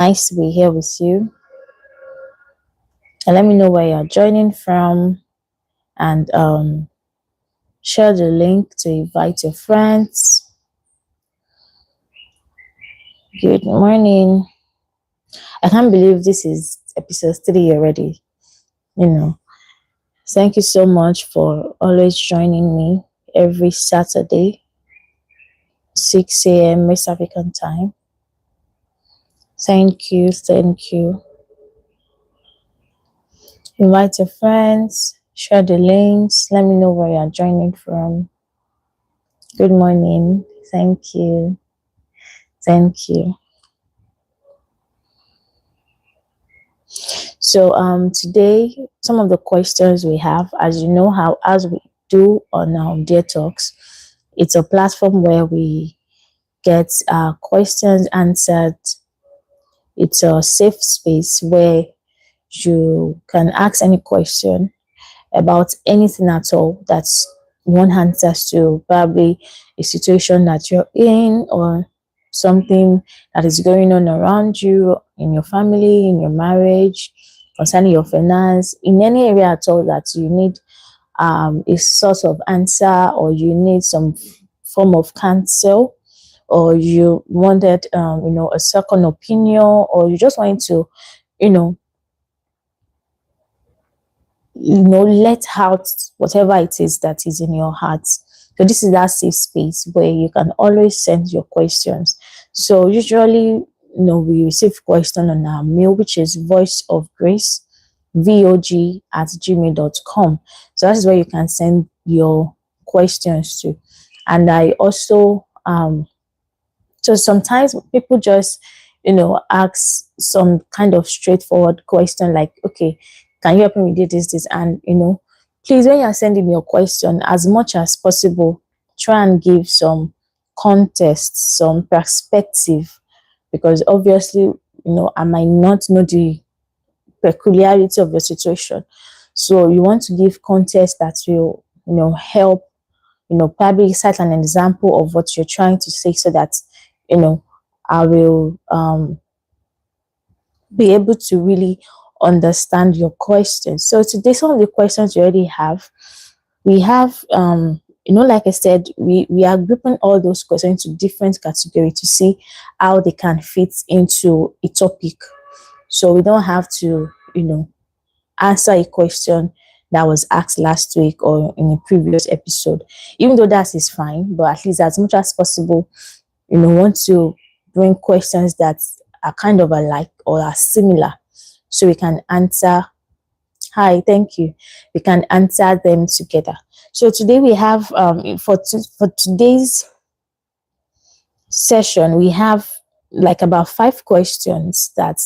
Nice to be here with you. And let me know where you're joining from, and share the link to invite your friends. Good morning. I can't believe this is episode 3 already. You know, thank you so much for always joining me every Saturday, 6 a.m. West African time. Thank you. Thank you. Invite your friends, share the links, let me know where you're joining from. Good morning. Thank you. Thank you. So today some of the questions we have, as you know, how as we do on Dear Talks, it's a platform where we get questions answered. It's a safe space where you can ask any question about anything at all that's one answers to, probably a situation that you're in or something that is going on around you, in your family, in your marriage, concerning your finance, in any area at all that you need a source of answer, or you need some form of counsel, or you wanted a second opinion, or you just wanted to you know let out whatever it is that is in your heart. So this is that safe space where you can always send your questions. So usually, we receive question on our mail, which is voice of grace vog@gmail.com. So that's where you can send your questions to. And I also so sometimes people just ask some kind of straightforward question like, okay, can you help me with this, and please, when you're sending me your question, as much as possible, try and give some context, some perspective, because obviously, I might not know the peculiarity of your situation. So you want to give context that will, help, probably cite an example of what you're trying to say, so that, I will be able to really understand your questions. So today, some of the questions you already have, we have, like I said, we are grouping all those questions into different categories to see how they can fit into a topic. So we don't have to, answer a question that was asked last week or in a previous episode, even though that is fine, but at least as much as possible, want to bring questions that are kind of alike or are similar, so we can answer. Hi, thank you. We can answer them together. So today we have for today's session, we have like about 5 questions that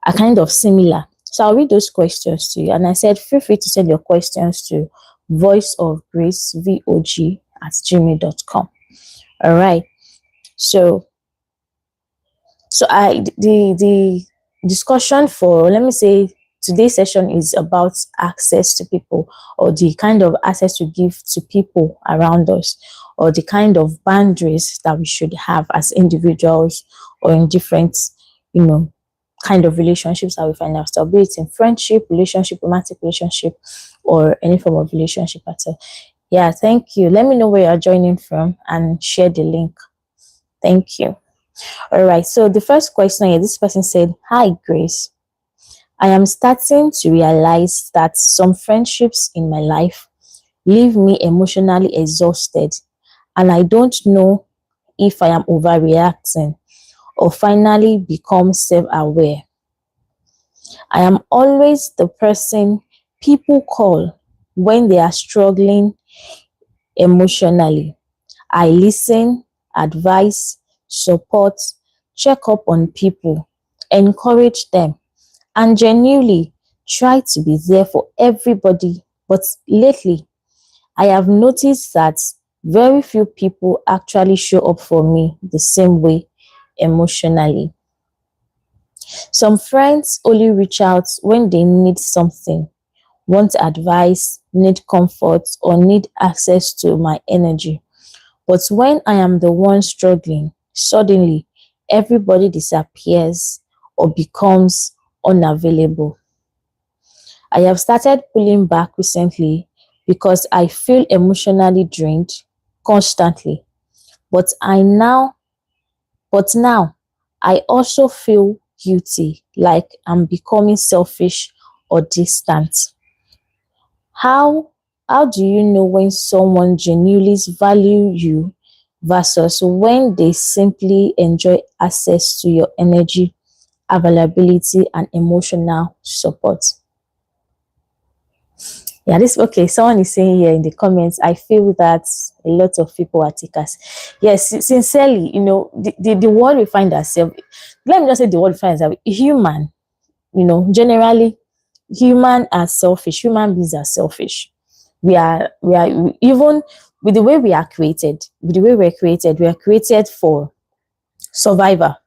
are kind of similar. So I'll read those questions to you. And I said, feel free to send your questions to voice of grace vog@gmail.com. All right. So the discussion for, let me say, today's session is about access to people, or the kind of access to give to people around us, or the kind of boundaries that we should have as individuals, or in different, kind of relationships that we find ourselves, be it in friendship, relationship, romantic relationship, or any form of relationship at all. Yeah, thank you. Let me know where you're joining from and share the link. Thank you. All right, so the first question here, this person said, hi, Grace. I am starting to realize that some friendships in my life leave me emotionally exhausted, and I don't know if I am overreacting or finally become self-aware. I am always the person people call when they are struggling emotionally. I listen, advise, support, check up on people, encourage them, and genuinely try to be there for everybody. But lately, I have noticed that very few people actually show up for me the same way emotionally. Some friends only reach out when they need something, want advice, need comfort, or need access to my energy. But when I am the one struggling, suddenly everybody disappears or becomes unavailable. I have started pulling back recently because I feel emotionally drained constantly. But now I also feel guilty, like I'm becoming selfish or distant. How how do you know when someone genuinely value you versus when they simply enjoy access to your energy, availability, and emotional support? Yeah, this okay. Someone is saying here in the comments, I feel that a lot of people are takers. Yes, sincerely, the world we find ourselves, let me just say the world we find ourselves, human, generally, human are selfish. Human beings are selfish. Even with the way we are created, we are created for survivor.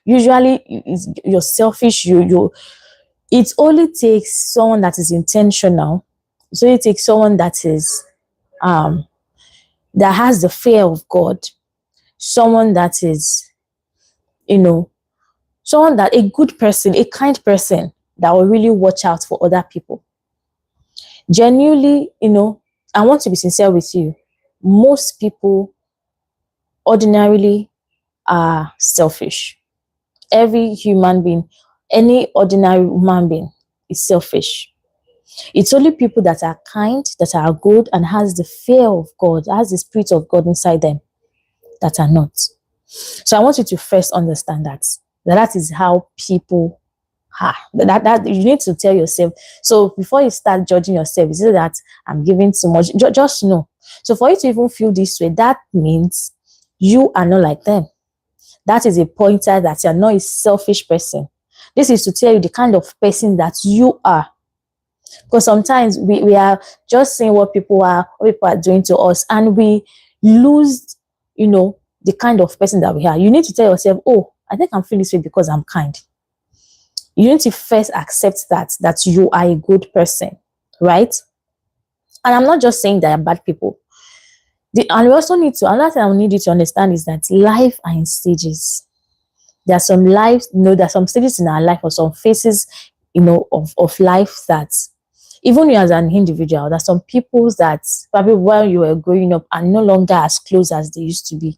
Usually, you're selfish. It only takes someone that is intentional. So it takes someone that is um that has the fear of God, someone that is, you know, someone that a good person, a kind person that will really watch out for other people. Genuinely, I want to be sincere with you. Most people ordinarily are selfish. Every human being, any ordinary human being is selfish. It's only people that are kind, that are good, and has the fear of God, has the spirit of God inside them, that are not. So I want you to first understand that is how people are. That you need to tell yourself. So before you start judging yourself, is it that I'm giving too much? Just know. So for you to even feel this way, that means you are not like them. That is a pointer that you're not a selfish person. This is to tell you the kind of person that you are. Because sometimes we are just seeing what people are doing to us, and we lose, the kind of person that we are. You need to tell yourself, oh, I think I'm feeling this way because I'm kind. You need to first accept that you are a good person, right? And I'm not just saying that are bad people. And we also need to, another thing I need you to understand is that life are in stages. There are some lives, there are some stages in our life or some phases, of life that even you as an individual, there are some people that probably while you were growing up are no longer as close as they used to be.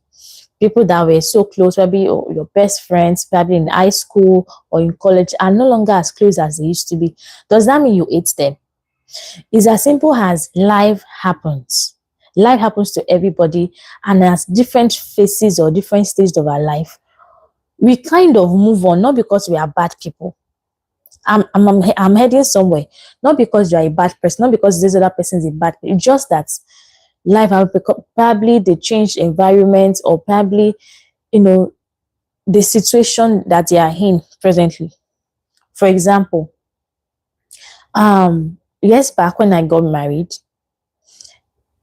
People that were so close, probably your best friends, probably in high school or in college, are no longer as close as they used to be. Does that mean you hate them? It's as simple as life happens. Life happens to everybody, and as different phases or different stages of our life, we kind of move on, not because we are bad people. I'm heading somewhere, not because you're a bad person, not because this other person is a bad person. It's just that life have become, probably the changed environment, or probably, the situation that they are in presently. For example, years back when I got married,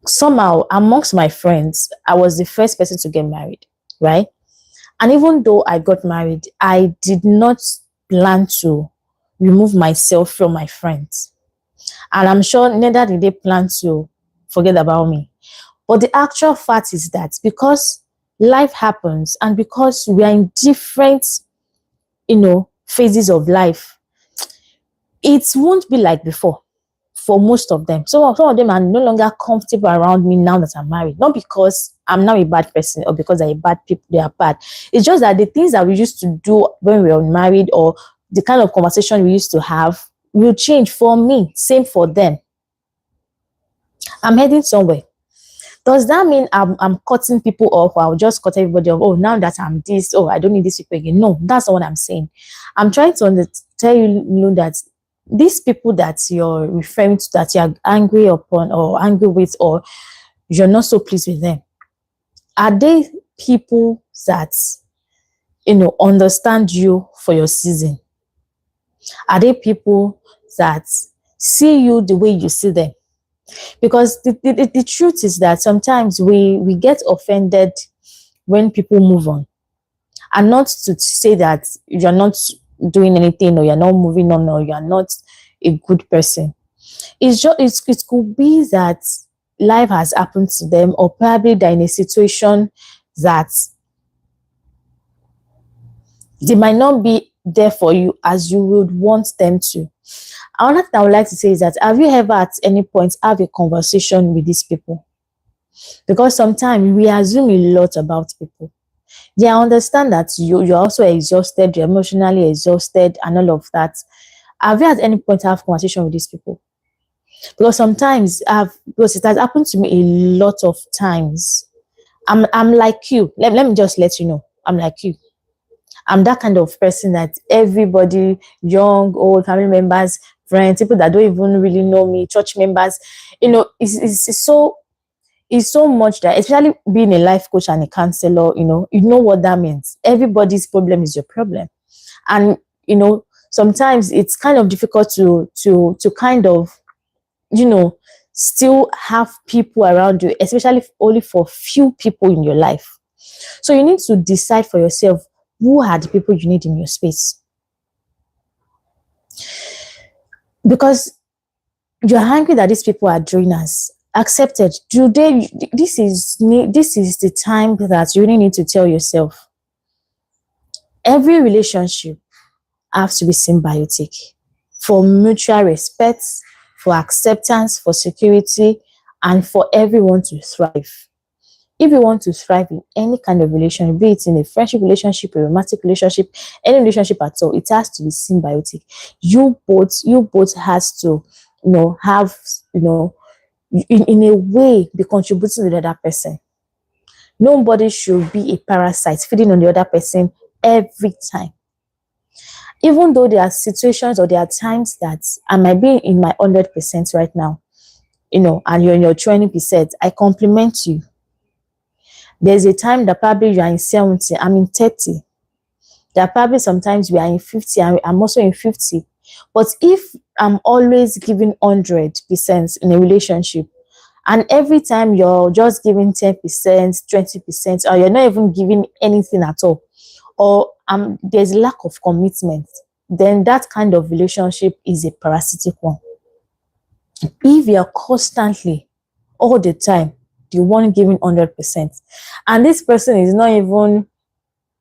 somehow amongst my friends, I was the first person to get married, right? And even though I got married, I did not plan to remove myself from my friends. And I'm sure neither did they plan to forget about me. But the actual fact is that because life happens and because we are in different, phases of life, it won't be like before for most of them. So some of them are no longer comfortable around me now that I'm married. Not because I'm now a bad person or because they're bad people, they are bad. It's just that the things that we used to do when we were married, or the kind of conversation we used to have, will change for me. Same for them. I'm heading somewhere. Does that mean I'm cutting people off, or I'll just cut everybody off? Oh, now that I'm this, oh, I don't need this people again. No, that's not what I'm saying. I'm trying to tell you, that these people that you're referring to, that you're angry upon or angry with, or you're not so pleased with them, are they people that, understand you for your season? Are they people that see you the way you see them? Because the truth is that sometimes we get offended when people move on. And not to say that you're not doing anything, or you're not moving on, or you're not a good person. It's just, it could be that life has happened to them, or probably they're in a situation that they might not be there for you as you would want them to. Another thing I would like to say is that, have you ever at any point have a conversation with these people? Because sometimes we assume a lot about people. Yeah, I understand that you're also exhausted, you're emotionally exhausted and all of that. Have you at any point have conversation with these people? Because sometimes because it has happened to me a lot of times. I'm like you. Let me just let you know. I'm like you. I'm that kind of person that everybody, young, old, family members, friends, people that don't even really know me, church members, it's so much that, especially being a life coach and a counselor, you know what that means. Everybody's problem is your problem. And, sometimes it's kind of difficult to kind of, you know, still have people around you, especially only for few people in your life. So you need to decide for yourself, who are the people you need in your space? Because you're angry that these people are drainers. Accepted. This is the time that you really need to tell yourself, every relationship has to be symbiotic, for mutual respect, for acceptance, for security, and for everyone to thrive. If you want to thrive in any kind of relationship, be it in a friendship relationship, a romantic relationship, any relationship at all, it has to be symbiotic. You both has to, have, in a way, be contributing to the other person. Nobody should be a parasite feeding on the other person every time. Even though there are situations or there are times that I might be in my 100% right now, and you're in your 20%, I compliment you. There's a time that probably you are in 70, I'm in 30. There are probably sometimes we are in 50 and I'm also in 50. But if I'm always giving 100% in a relationship, and every time you're just giving 10%, 20%, or you're not even giving anything at all, or there's lack of commitment, then that kind of relationship is a parasitic one. If you're constantly, all the time, the one giving 100%, and this person is not even,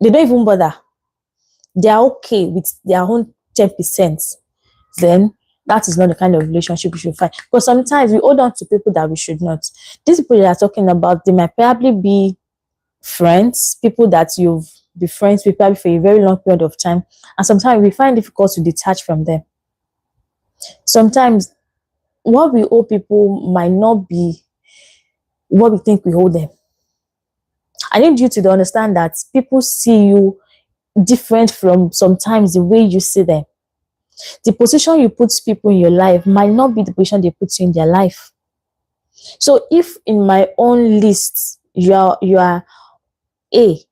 they don't even bother, they are okay with their own 10%, then that is not the kind of relationship we should find. Because sometimes we hold on to people that we should not. These people that are talking about, they might probably be friends, people that you've been friends with probably for a very long period of time, and sometimes we find it difficult to detach from them. Sometimes what we owe people might not be what we think we owe them. I need you to understand that people see you different from sometimes the way you see them. The position you put people in your life might not be the position they put you in their life. So if in my own list you are A,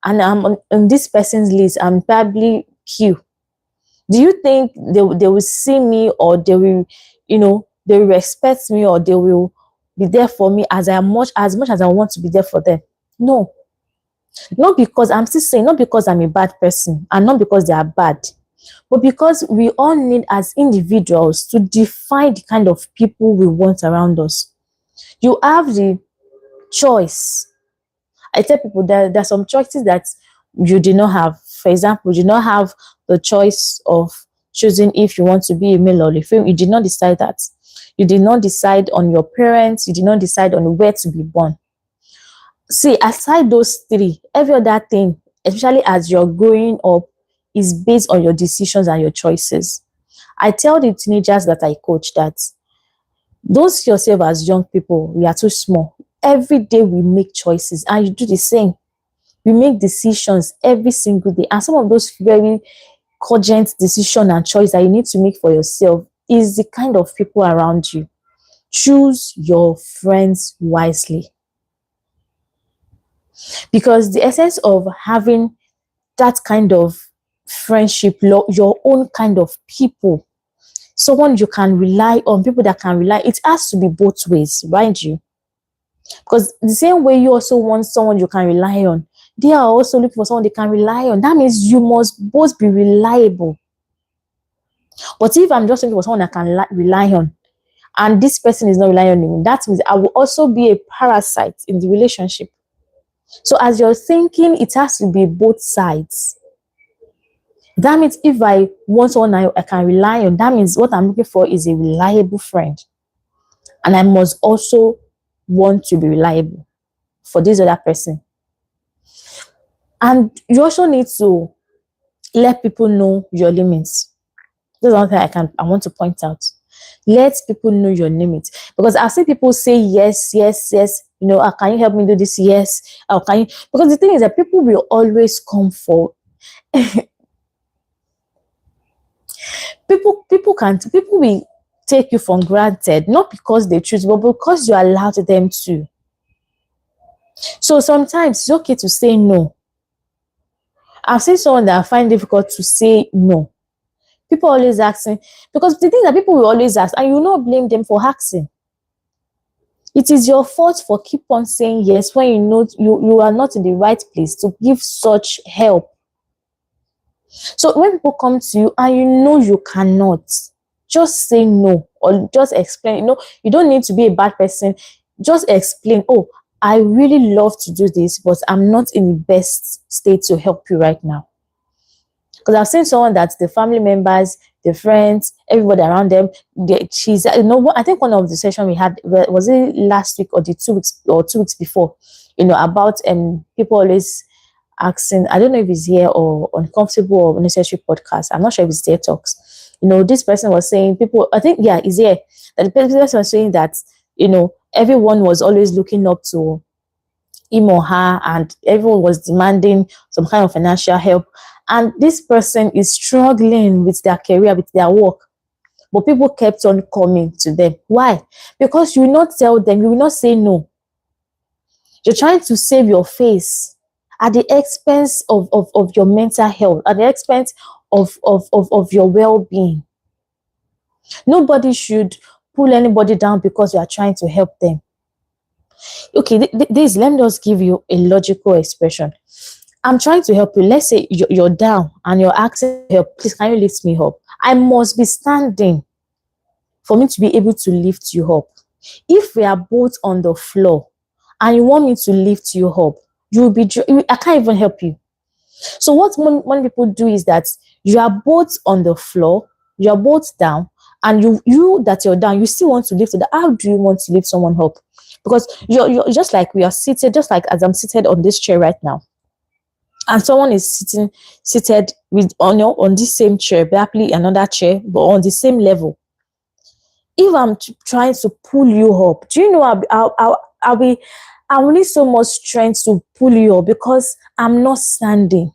and I'm on this person's list, I'm probably Q, do you think they will see me, or they will, they will respect me, or they will be there for me as much as I want to be there for them? No. Not because, I'm still saying, not because I'm a bad person, and not because they are bad, but because we all need, as individuals, to define the kind of people we want around us. You have the choice. I tell people that there are some choices that you did not have. For example, you did not have the choice of choosing if you want to be a male or a female. You did not decide that. You did not decide on your parents. You did not decide on where to be born. See, aside those three, every other thing, especially as you're growing up, is based on your decisions and your choices. I tell the teenagers that I coach that, don't see yourself as young people. We are too small. Every day we make choices, and you do the same. We make decisions every single day. And some of those very cogent decisions and choices that you need to make for yourself is the kind of people around you. Choose your friends wisely. Because the essence of having that kind of friendship, your own kind of people, someone you can rely on, people that can rely, it has to be both ways, mind you. Because the same way you also want someone you can rely on, they are also looking for someone they can rely on. That means you must both be reliable. But if I'm just looking for someone I can rely on, and this person is not relying on me, that means I will also be a parasite in the relationship. So as you're thinking, it has to be both sides. That means if I want someone I can rely on, that means what I'm looking for is a reliable friend. And I must also want to be reliable for this other person. And you also need to let people know your limits. That's one thing I want to point out. Let people know your limits. Because I've seen people say yes, yes, yes. Can you help me do this? Yes. Can you? Because the thing is that people will always come for people will take you for granted, not because they choose, but because you allowed them to. So sometimes it's okay to say no. I've seen someone that I find difficult to say no. People always asking, because the thing that people will always ask, and you will not blame them for asking. It is your fault for keep on saying yes when you know you are not in the right place to give such help. So when people come to you and you know you cannot, just say no or just explain. You don't need to be a bad person. Just explain, oh, I really love to do this, but I'm not in the best state to help you right now. Because I've seen someone that the family members, the friends, everybody around them, I think one of the session we had, was it last week or the 2 weeks before, about people always asking, I don't know if it's here or uncomfortable or unnecessary podcast. I'm not sure if it's there talks. This person was saying I think, yeah, it's here. That the person was saying that, everyone was always looking up to him or her, and everyone was demanding some kind of financial help. And this person is struggling with their career, with their work. But people kept on coming to them. Why? Because you will not tell them, you will not say no. You're trying to save your face at the expense of your mental health, at the expense of your well-being. Nobody should pull anybody down because you are trying to help them. Okay, let me just give you a logical expression. I'm trying to help you. Let's say you're down and you're asking help. Please, can you lift me up? I must be standing for me to be able to lift you up. If we are both on the floor and you want me to lift you up, I can't even help you. So what many people do is that you are both on the floor, you are both down, and you that you're down, you still want to lift it. How do you want to lift someone up? Because you're just like we are seated, just like as I'm seated on this chair right now, and someone is seated on this same chair, probably another chair, but on the same level. If I'm trying to pull you up, do you know I will need so much strength to pull you up because I'm not standing.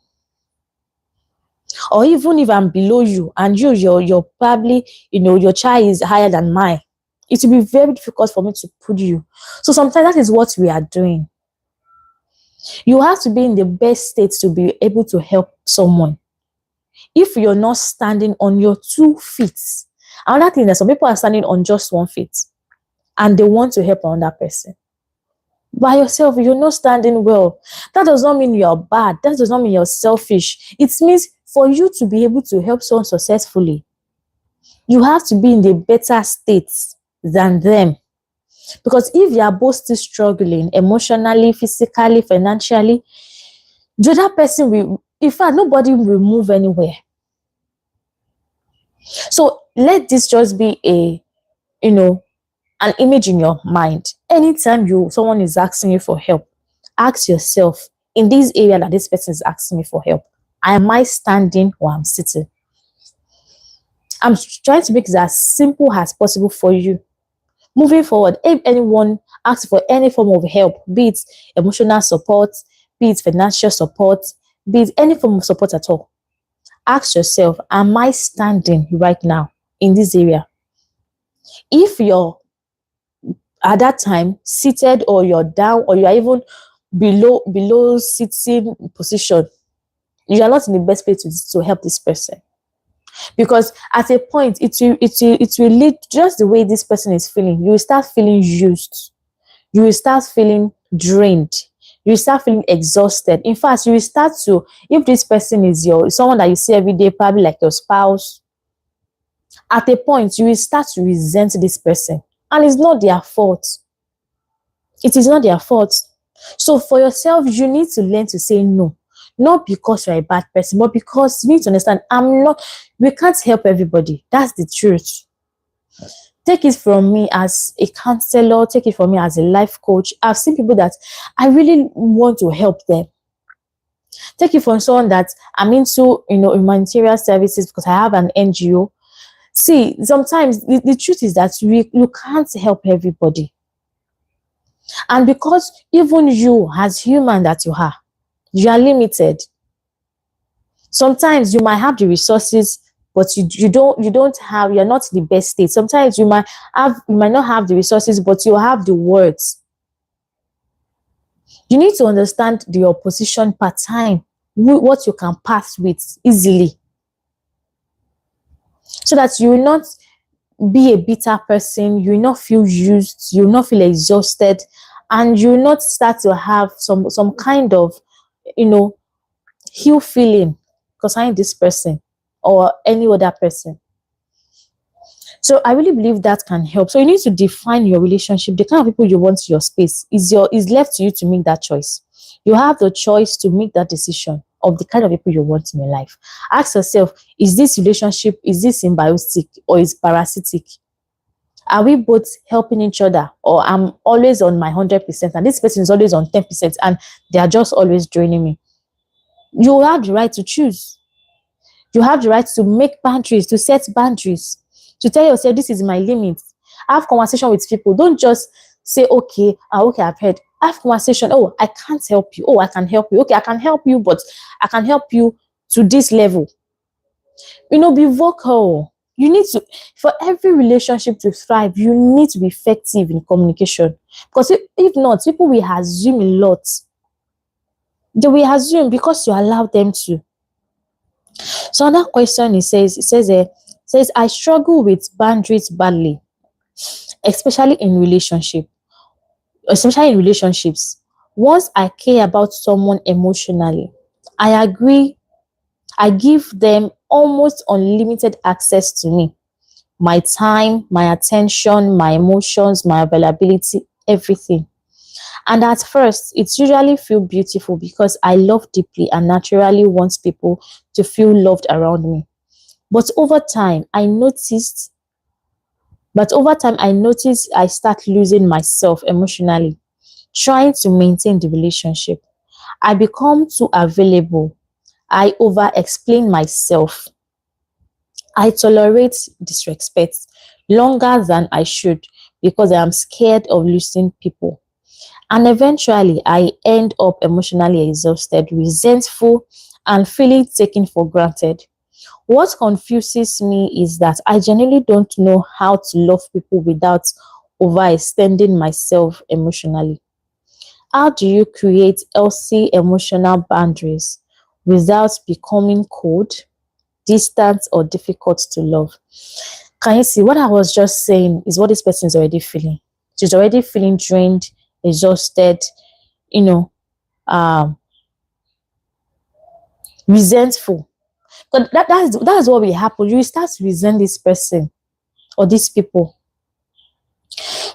Or even if I'm below you and you're probably, your child is higher than mine, it will be very difficult for me to pull you. So sometimes that is what we are doing. You have to be in the best state to be able to help someone. If you're not standing on your 2 feet, another thing that some people are standing on just 1 foot and they want to help another person. By yourself, you're not standing well. That does not mean you're bad. That does not mean you're selfish. It means for you to be able to help someone successfully, you have to be in the better state than them. Because if you are both still struggling emotionally, physically, financially, the other person will, in fact, nobody will move anywhere. So let this just be an image in your mind. Anytime someone is asking you for help, ask yourself, in this area that this person is asking me for help, am I standing or I'm sitting? I'm trying to make it as simple as possible for you. Moving forward, if anyone asks for any form of help, be it emotional support, be it financial support, be it any form of support at all, ask yourself, am I standing right now in this area? If you're at that time seated or you're down or you are even below sitting position, you are not in the best place to help this person. Because at a point it will lead, just the way this person is feeling, you will start feeling used, you will start feeling drained, you will start feeling exhausted. In fact, you will start to, if this person is someone that you see every day, probably like your spouse, at a point you will start to resent this person, and it's not their fault. It is not their fault. So for yourself, you need to learn to say no. Not because you're a bad person, but because you need to understand, we can't help everybody. That's the truth. Take it from me as a counselor, take it from me as a life coach. I've seen people that I really want to help them. Take it from someone that I'm into, humanitarian services because I have an NGO. See, sometimes the truth is that you can't help everybody. And because even you, as human that you are limited. Sometimes you might have the resources, but you're not in the best state. Sometimes you might not have the resources, but you have the words. You need to understand the opposition per time, what you can pass with easily, so that you will not be a bitter person, you will not feel used, you will not feel exhausted, and you will not start to have some kind of, ill feeling concerning this person or any other person. So I really believe that can help. So you need to define your relationship, the kind of people you want in your space. Is left to you to make that choice. You have the choice to make that decision of the kind of people you want in your life. Ask yourself, is this relationship, is this symbiotic or is parasitic? Are we both helping each other, or I'm always on my 100% and this person is always on 10% and they are just always draining me? You have the right to choose. You have the right to make boundaries, to set boundaries, to tell yourself, this is my limit. Have conversation with people. Don't just say, okay, I've heard. Have conversation. Oh, I can't help you. Oh, I can help you. Okay, I can help you, but I can help you to this level. Be vocal. You need to, for every relationship to thrive, you need to be effective in communication. Because if not, people will assume a lot. They will assume because you allow them to. So another question says I struggle with boundaries badly, especially in relationships. Once I care about someone emotionally, I agree. I give them almost unlimited access to me, my time, my attention, my emotions, my availability, everything. And at first, it usually feels beautiful because I love deeply and naturally want people to feel loved around me. But over time, I noticed I start losing myself emotionally, trying to maintain the relationship. I become too available. I over explain myself. I tolerate disrespect longer than I should because I am scared of losing people. And eventually, I end up emotionally exhausted, resentful, and feeling taken for granted. What confuses me is that I genuinely don't know how to love people without overextending myself emotionally. How do you create healthy emotional boundaries without becoming cold, distant, or difficult to love? Can you see what I was just saying is what this person is already feeling? She's already feeling drained, exhausted, you know, um, resentful. But that's what will happen. You will start to resent this person or these people.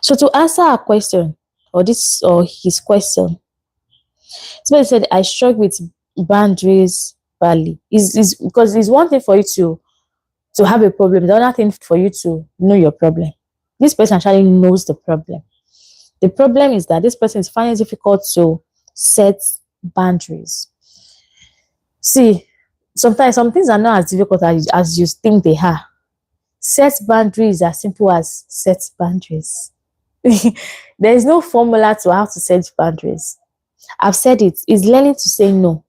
So to answer our question or his question, somebody said I struggle with boundaries badly. Is because it's one thing for you to have a problem, the other thing for you to know your problem. This person actually knows the problem. The problem is that this person is finding it difficult to set boundaries. See, sometimes some things are not as difficult as you think they are. Set boundaries as simple as set boundaries. There is no formula to how to set boundaries. I've said it. It's learning to say no.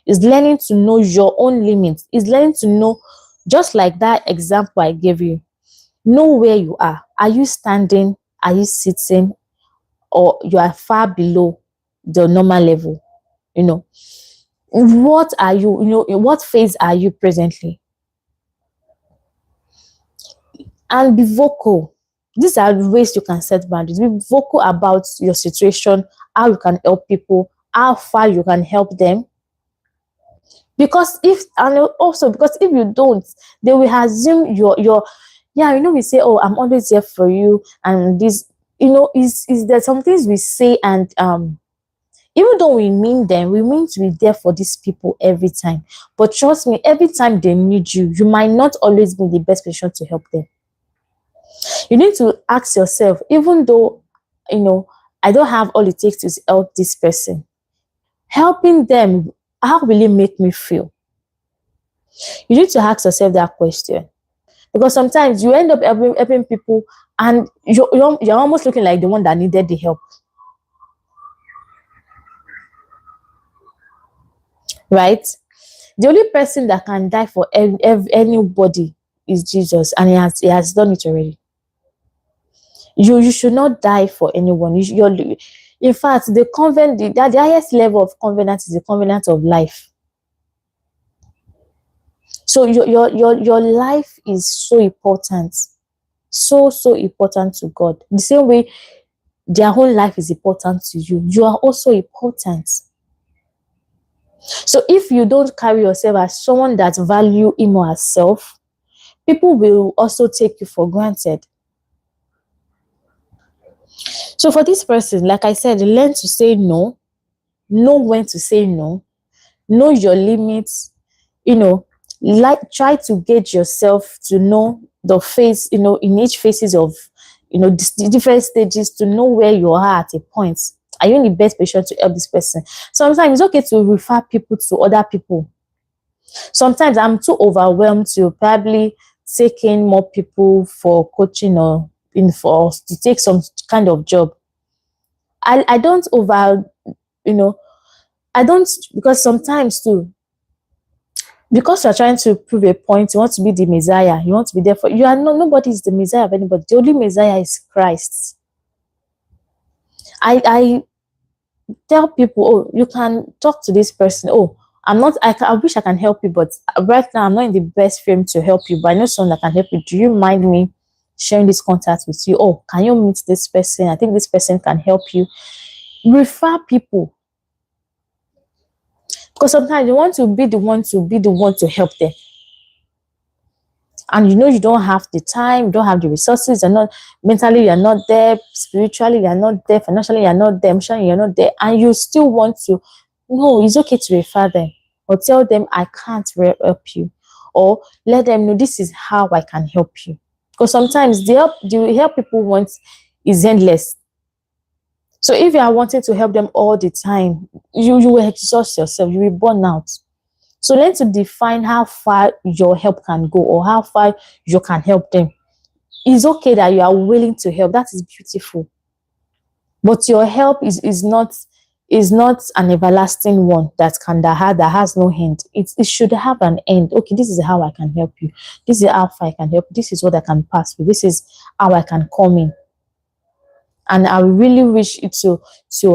It's learning to know your own limits. It's learning to know, just like that example I gave you, know where you are. Are you standing? Are you sitting? Or you are far below the normal level? What are you, in what phase are you presently? And be vocal. These are ways you can set boundaries. Be vocal about your situation, how you can help people, how far you can help them. Because if you don't, they will assume we say, oh, I'm always here for you, and this, is there some things we say and Even though we mean to be there for these people every time. But trust me, every time they need you, you might not always be in the best position to help them. You need to ask yourself, even though, I don't have all it takes to help this person, helping them, how will it make me feel? You need to ask yourself that question. Because sometimes you end up helping people and you're almost looking like the one that needed the help. Right? The only person that can die for anybody is Jesus, and he has done it already. You should not die for anyone. In fact, the highest level of covenant is the covenant of life. So your life is so important, so important to God. The same way their whole life is important to you, you are also important. So if you don't carry yourself as someone that value him or herself, people will also take you for granted. So for this person, like I said, learn to say no, know when to say no, know your limits, try to gauge yourself to know the phase, in each phases of, the different stages, to know where you are at a point. Are you in the best position to help this person? Sometimes it's okay to refer people to other people. Sometimes I'm too overwhelmed to probably take in more people for coaching or to take some kind of job. I don't I don't, because sometimes too, because you're trying to prove a point, you want to be the Messiah, you want to be there for, nobody is the Messiah of anybody. The only Messiah is Christ. I tell people, oh, you can talk to this person. Oh, I wish I can help you, but right now I'm not in the best frame to help you, but I know someone that can help you. Do you mind me sharing this contact with you? Oh, can you meet this person? I think this person can help you. Refer people. Because sometimes you want to be the one to help them. And you don't have the time, you don't have the resources, mentally you're not there, spiritually you're not there, financially you're not there, emotionally you're not there, and you still want to. No, it's okay to refer them or tell them I can't help you, or let them know this is how I can help you. Because sometimes the help people want is endless. So if you are wanting to help them all the time, you will exhaust yourself, you will burn out. So learn to define how far your help can go or how far you can help them. It's okay that you are willing to help. That is beautiful. But your help is not an everlasting one that has no end. It should have an end. Okay, this is how I can help you. This is how far I can help you. This is what I can pass with. This is how I can come in. And I really wish it to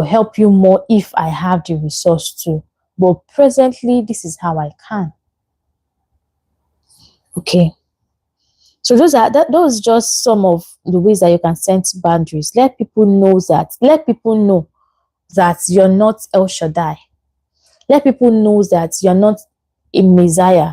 help you more if I have the resource to. But presently, this is how I can. Okay. So those just some of the ways that you can set boundaries. Let people know that you're not El Shaddai. Let people know that you're not a Messiah.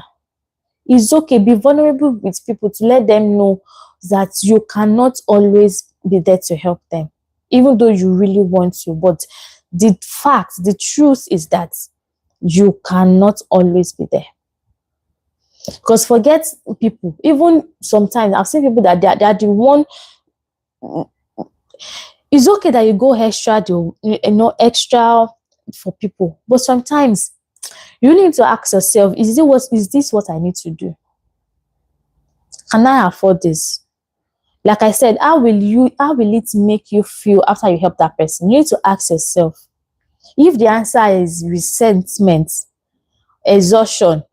It's okay. Be vulnerable with people to let them know that you cannot always be there to help them, even though you really want to. But the truth is that you cannot always be there. Because forget people. Even sometimes I've seen people that they are the one. It's okay that you go extra for people, but sometimes you need to ask yourself: is this what I need to do? Can I afford this? Like I said, how will it make you feel after you help that person? You need to ask yourself. If the answer is resentment, exhaustion,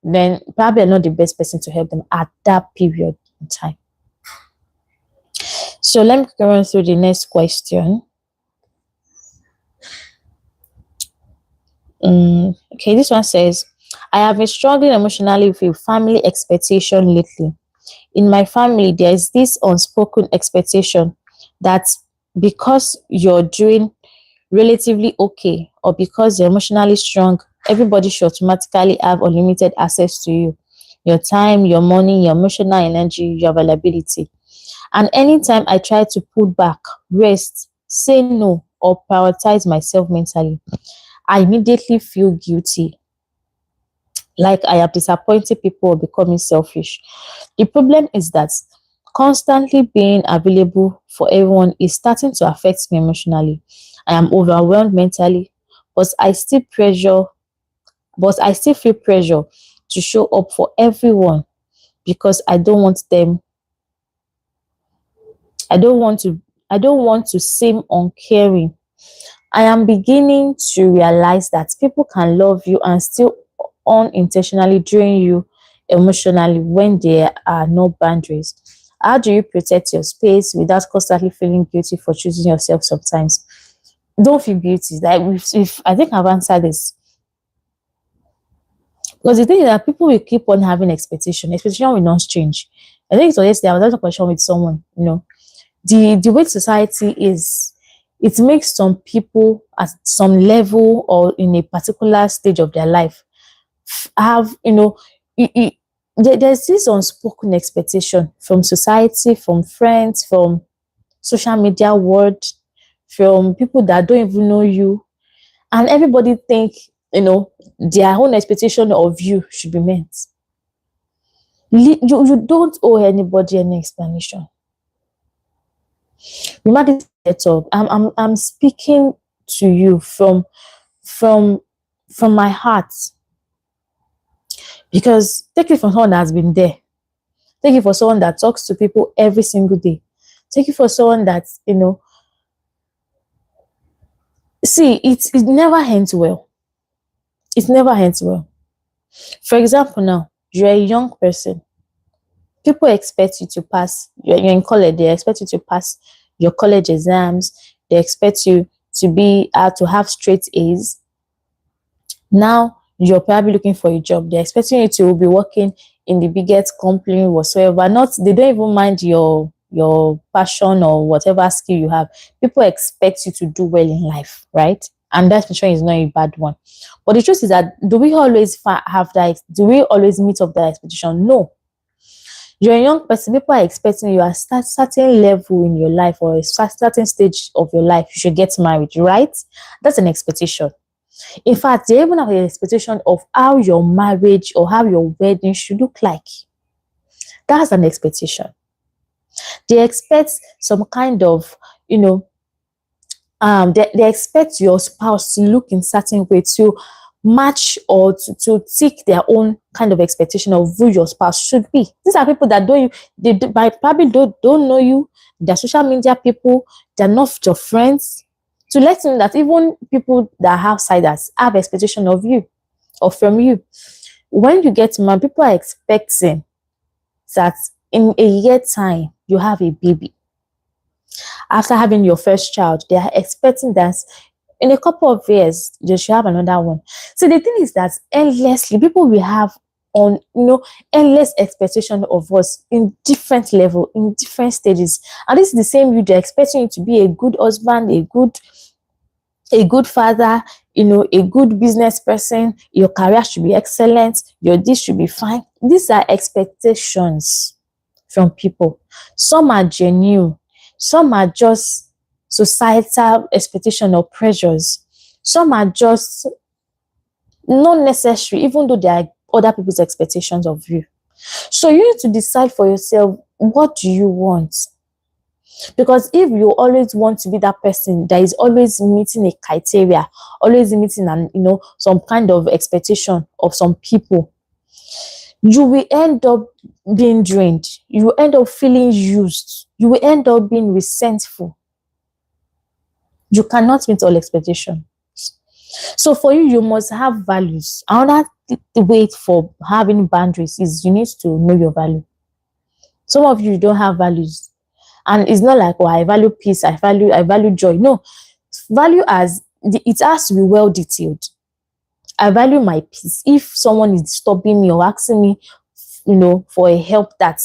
then probably you're not the best person to help them at that period in time. So let me go on through the next question. Okay, this one says, I have been struggling emotionally with a family expectation lately. In my family, there is this unspoken expectation that because you're doing relatively okay, or because you're emotionally strong, everybody should automatically have unlimited access to you, your time, your money, your emotional energy, your availability. And anytime I try to pull back, rest, say no, or prioritize myself mentally, I immediately feel guilty, like I am disappointing people or becoming selfish. The problem is that constantly being available for everyone is starting to affect me emotionally. I am overwhelmed mentally, but I still feel pressure to show up for everyone because I don't want to I don't want to seem uncaring. I am beginning to realize that people can love you and still unintentionally drain you emotionally when there are no boundaries. How do you protect your space without constantly feeling guilty for choosing yourself sometimes? Don't feel guilty. Like if I think I've answered this. Because the thing is that people will keep on having expectation will not change. I think it was yesterday I was having a conversation with someone, the way society is, it makes some people at some level or in a particular stage of their life have, there's this unspoken expectation from society, from friends, from social media world, from people that don't even know you, and everybody think, their own expectation of you should be met. You don't owe anybody any explanation. Remember this letter. I'm speaking to you from from my heart, because take it from someone that has been there. Take it for someone that talks to people every single day. Take it for someone that, see, it never ends well. It never ends well. For example, now you're a young person. People expect you to pass. You're in college. They expect you to pass your college exams. They expect you to be to have straight A's. Now you're probably looking for a job. They're expecting you to be working in the biggest company whatsoever. Not They don't even mind your passion or whatever skill you have. People expect you to do well in life, right? And that expectation is not a bad one. But the truth is that, do we always have that? Do we always meet up that expectation? No. You're a young person. People are expecting you at a certain level in your life or a certain stage of your life, you should get married, right? That's an expectation. In fact, they even have an expectation of how your marriage or how your wedding should look like. That's an expectation. They expect some kind of, they expect your spouse to look in certain way to match or to tick their own kind of expectation of who your spouse should be. These are people that probably don't know you. They're social media people. They're not your friends. To let you know that even people that are outsiders have expectation of you or from you. When you get married, people are expecting that in a year time you have a baby. After having your first child, they are expecting that in a couple of years they should have another one. So the thing is that endlessly people will have on endless expectation of us in different level, in different stages. And this is the same you, they're expecting you to be a good husband, a good father, a good business person. Your career should be excellent. Your this should be fine. These are expectations from people. Some are genuine. Some are just societal expectation or pressures. Some are just not necessary, even though they are other people's expectations of you. So you need to decide for yourself, what do you want? Because if you always want to be that person that is always meeting a criteria, always meeting some kind of expectation of some people, you will end up being drained. You will end up feeling used. You will end up being resentful. You cannot meet all expectations. So for you must have values. Another way for having boundaries is you need to know your value. Some of you don't have values. And it's not like, I value peace, I value joy. No, value it has to be well detailed. I value my peace. If someone is stopping me or asking me, for a help that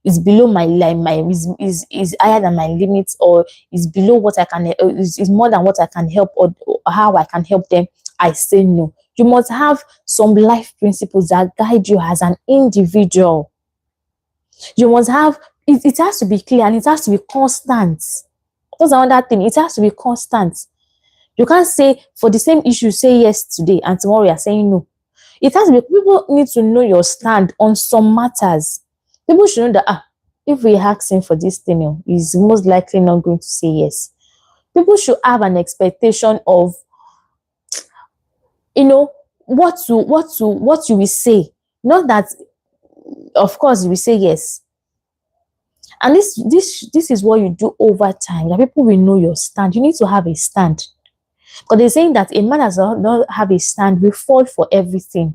is below my line, is higher than my limits, or is below what I can, is more than what I can help, or how I can help them, I say no. You must have some life principles that guide you as an individual. You must have it has to be clear, and it has to be constant. That's another thing. It has to be constant. You can't say for the same issue, say yes today and tomorrow you're saying no. It has to be, people need to know your stand on some matters. People should know that if we ask him for this thing, he's most likely not going to say yes. People should have an expectation of, what you will say. Not that, of course, you will say yes. And this is what you do over time. That people will know your stand. You need to have a stand. Because they're saying that a man does not have a stand will fall for everything.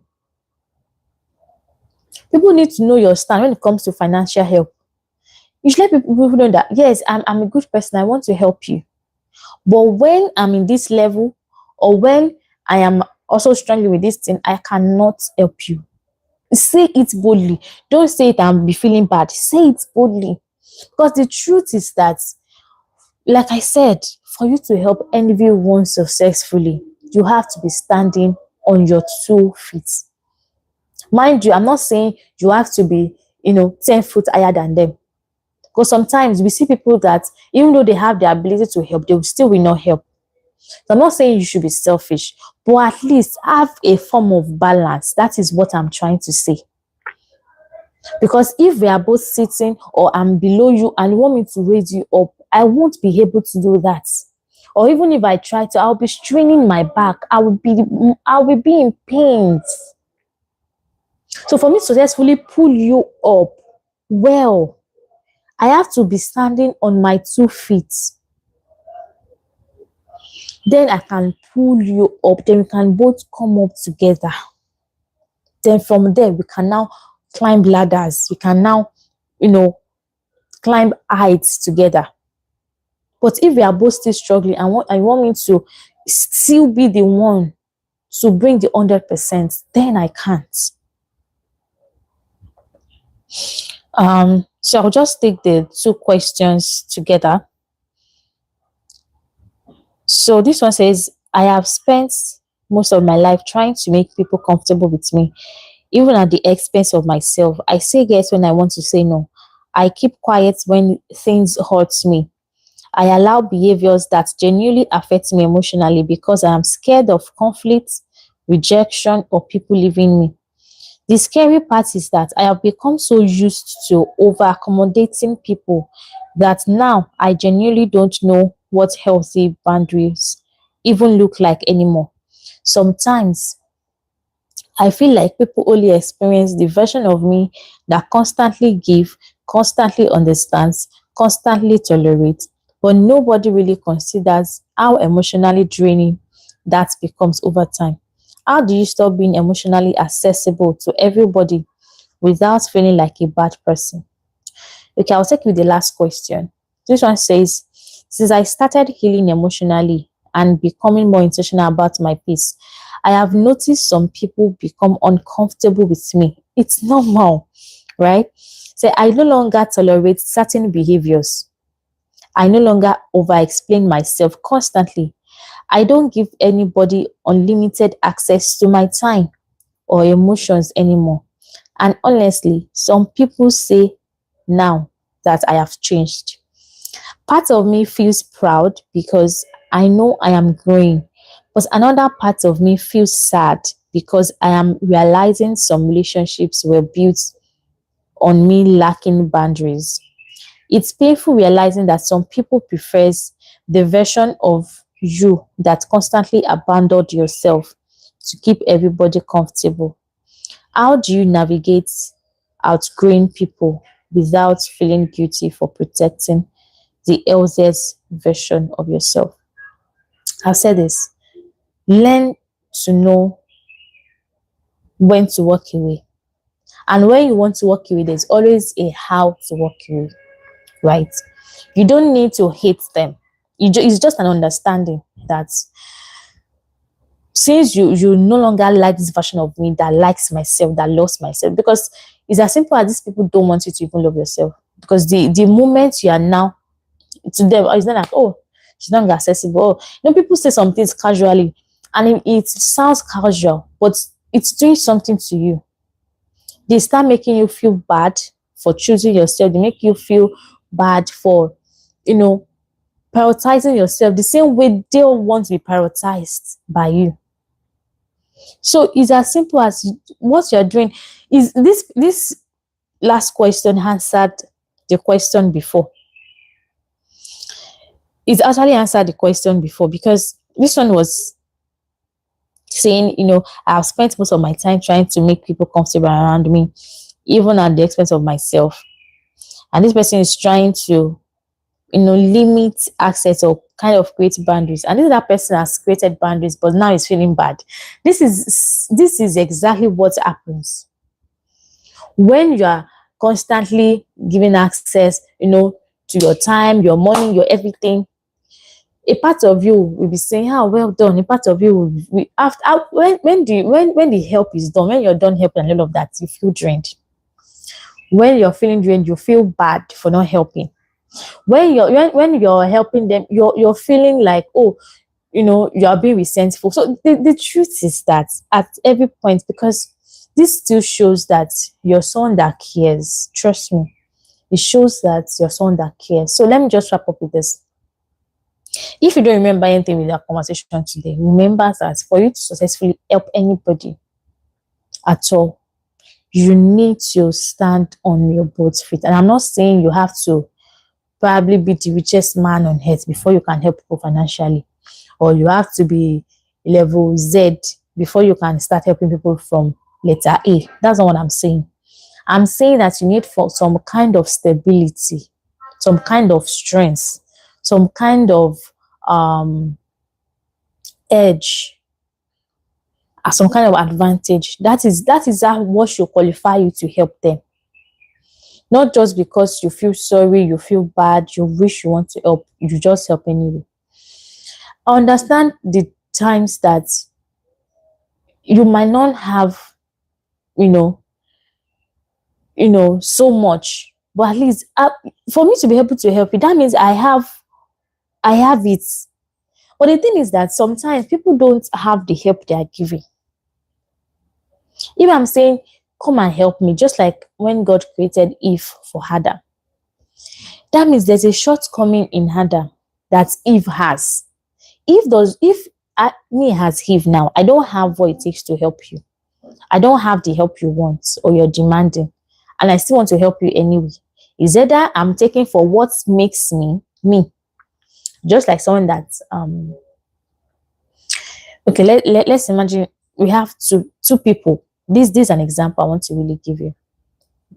People need to know your stand when it comes to financial help. You should let people know that, yes, I'm a good person. I want to help you. But when I'm in this level, or when I am also struggling with this thing, I cannot help you. Say it boldly. Don't say it and be feeling bad. Say it boldly. Because the truth is that, like I said, for you to help anyone successfully, you have to be standing on your 2 feet. Mind you, I'm not saying you have to be, 10 foot higher than them. Because sometimes we see people that even though they have the ability to help, they still will not help. So I'm not saying you should be selfish, but at least have a form of balance. That is what I'm trying to say. Because if we are both sitting, or I'm below you and you want me to raise you up, I won't be able to do that. Or even if I try to, I'll be straining my back. I will be in pain. So for me to successfully pull you up, well, I have to be standing on my 2 feet. Then I can pull you up. Then we can both come up together. Then from there, we can now climb ladders. We can now, climb heights together. But if we are both still struggling, I want me to still be the one to bring the 100%, then I can't. So I'll just take the 2 questions together. So this one says, I have spent most of my life trying to make people comfortable with me, even at the expense of myself. I say yes when I want to say no. I keep quiet when things hurt me. I allow behaviors that genuinely affect me emotionally because I am scared of conflict, rejection, or people leaving me. The scary part is that I have become so used to over-accommodating people that now I genuinely don't know what healthy boundaries even look like anymore. Sometimes I feel like people only experience the version of me that constantly give, constantly understands, constantly tolerates, but nobody really considers how emotionally draining that becomes over time. How do you stop being emotionally accessible to everybody without feeling like a bad person? Okay, I'll take you with the last question. This one says, since I started healing emotionally and becoming more intentional about my peace, I have noticed some people become uncomfortable with me. It's normal, right? So I no longer tolerate certain behaviors. I no longer over-explain myself constantly. I don't give anybody unlimited access to my time or emotions anymore. And honestly, some people say now that I have changed. Part of me feels proud because I know I am growing, but another part of me feels sad because I am realizing some relationships were built on me lacking boundaries. It's painful realizing that some people prefers the version of you that constantly abandoned yourself to keep everybody comfortable. How do you navigate outgrowing people without feeling guilty for protecting the healthiest version of yourself? I'll say this. Learn to know when to walk away. And when you want to walk away, there's always a how to walk away, right? You don't need to hate them. It's just an understanding that since you no longer like this version of me that likes myself, that loves myself, because it's as simple as these people don't want you to even love yourself. Because the moment you are now to them, it's not like, oh, she's not accessible. Oh, people say some things casually, and it sounds casual, but it's doing something to you. They start making you feel bad for choosing yourself. They make you feel bad for, prioritizing yourself the same way they want to be prioritized by you. So it's as simple as what you're doing. Is this last question answered the question before? It's actually answered the question before, because this one was saying, I've spent most of my time trying to make people comfortable around me, even at the expense of myself. And this person is trying to, limit access or kind of create boundaries. And this other person has created boundaries, but now is feeling bad. This is exactly what happens when you are constantly giving access, to your time, your money, your everything. A part of you will be saying, "Ah, well done." A part of you will be, after when the help is done, when you're done helping and all of that, you feel drained. When you're feeling drained, you feel bad for not helping. When you're helping them, you're feeling like, oh, you are being resentful. So the truth is that at every point, because this still shows that you're someone that cares. Trust me, it shows that you're someone that cares. So let me just wrap up with this. If you don't remember anything with our conversation today, remember that for you to successfully help anybody at all, you need to stand on your both feet. And I'm not saying you have to probably be the richest man on earth before you can help people financially, or you have to be level Z before you can start helping people from letter A. That's not what I'm saying. I'm saying that you need for some kind of stability, some kind of strength, some kind of edge, some kind of advantage. That is what should qualify you to help them. Not just because you feel sorry, you feel bad, you wish you want to help, you just help anyway. Understand the times that you might not have, so much, but at least for me to be able to help you, that means I have it. But the thing is that sometimes people don't have the help they are giving. If I'm saying, come and help me, just like when God created Eve for Adam, that means there's a shortcoming in Adam that Eve has. If me as Eve now, I don't have what it takes to help you. I don't have the help you want or you're demanding, and I still want to help you anyway. Is it that I'm taking for what makes me me? Just like someone that okay, let's imagine we have two people. This is an example I want to really give you.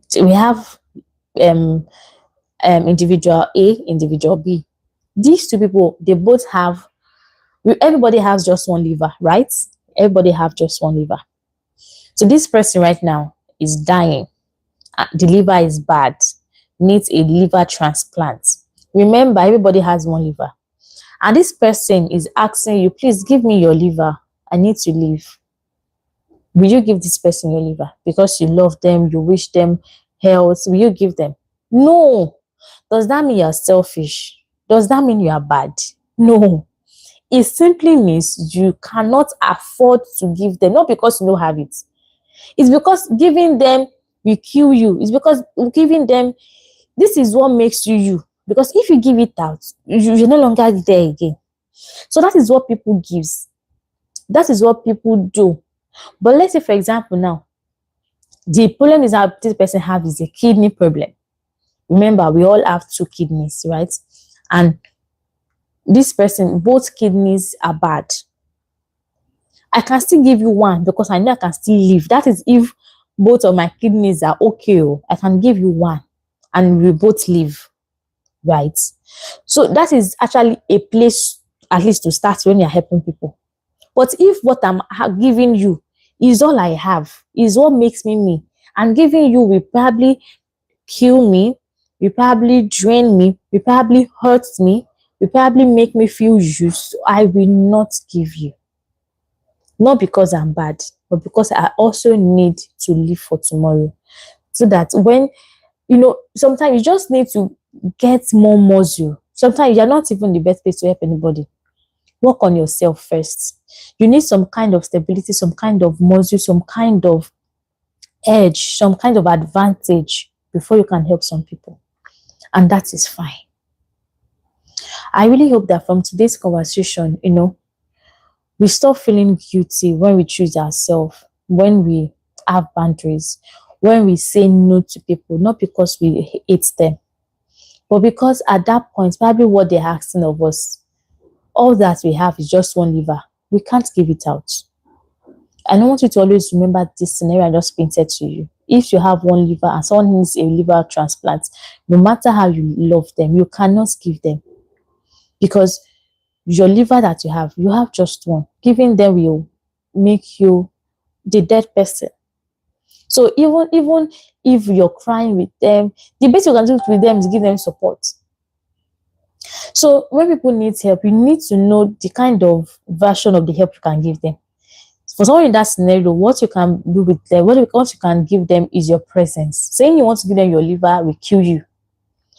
So we have individual A, individual B. These two people, they both have, everybody has just one liver, right? Everybody have just one liver. So this person right now is dying. The liver is bad, needs a liver transplant. Remember, everybody has one liver. And this person is asking you, please give me your liver. I need to live. Will you give this person your liver? Because you love them, you wish them health. Will you give them? No. Does that mean you're selfish? Does that mean you are bad? No. It simply means you cannot afford to give them, not because you don't have it. It's because giving them will kill you. It's because giving them, this is what makes you you. Because if you give it out, you're no longer there again. So that is what people gives. That is what people do. But let's say, for example, now, the problem is that this person has is a kidney problem. Remember, we all have two kidneys, right? And this person, both kidneys are bad. I can still give you one because I know I can still live. That is if both of my kidneys are okay. I can give you one and we both live, right? So that is actually a place at least to start when you're helping people. But if what I'm giving you is all I have, is what makes me me, and giving you will probably kill me, will probably drain me, will probably hurt me, will probably make me feel used, I will not give you. Not because I'm bad, but because I also need to live for tomorrow. So that when, sometimes you just need to get more muscle. Sometimes you're not even the best place to help anybody. Work on yourself first. You need some kind of stability, some kind of muscle, some kind of edge, some kind of advantage before you can help some people. And that is fine. I really hope that from today's conversation, we stop feeling guilty when we choose ourselves, when we have boundaries, when we say no to people, not because we hate them, but because at that point, probably what they're asking of us, all that we have is just one liver. We can't give it out. I don't want you to always remember this scenario I just painted to you. If you have one liver and someone needs a liver transplant, no matter how you love them, you cannot give them, because your liver that you have just one. Giving them will make you the dead person. So even if you're crying with them, the best you can do with them is give them support. So when people need help, you need to know the kind of version of the help you can give them. For someone in that scenario, what you can do with them, what you can give them is your presence. Saying you want to give them your liver will kill you.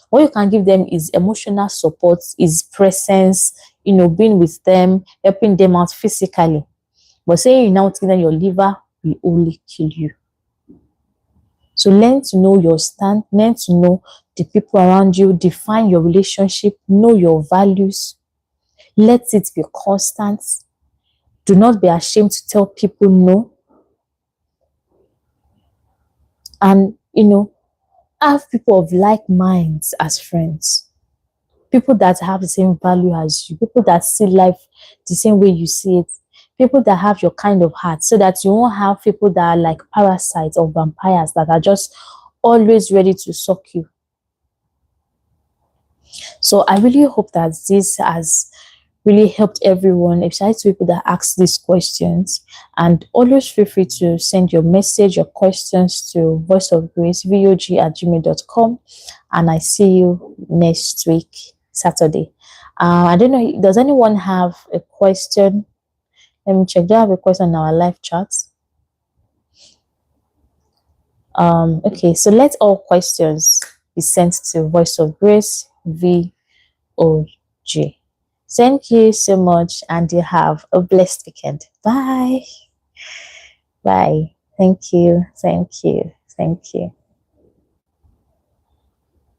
What you can give them is emotional support, is presence, being with them, helping them out physically. But saying you now want to give them your liver will only kill you. So learn to know your stand, learn to know the people around you, define your relationship, know your values. Let it be constant. Do not be ashamed to tell people no. And, have people of like minds as friends. People that have the same value as you. People that see life the same way you see it. People that have your kind of heart, so that you won't have people that are like parasites or vampires that are just always ready to suck you. So I really hope that this has really helped everyone, especially to people that ask these questions. And always feel free to send your message, your questions to voiceofgrace@gmail.com. And I see you next week, Saturday. I don't know, does anyone have a question? Let me check. Do I have a question in our live chat? Okay, so let all questions be sent to Voice of Grace VOG. Thank you so much, and you have a blessed weekend. Bye. Bye. Thank you. Thank you. Thank you.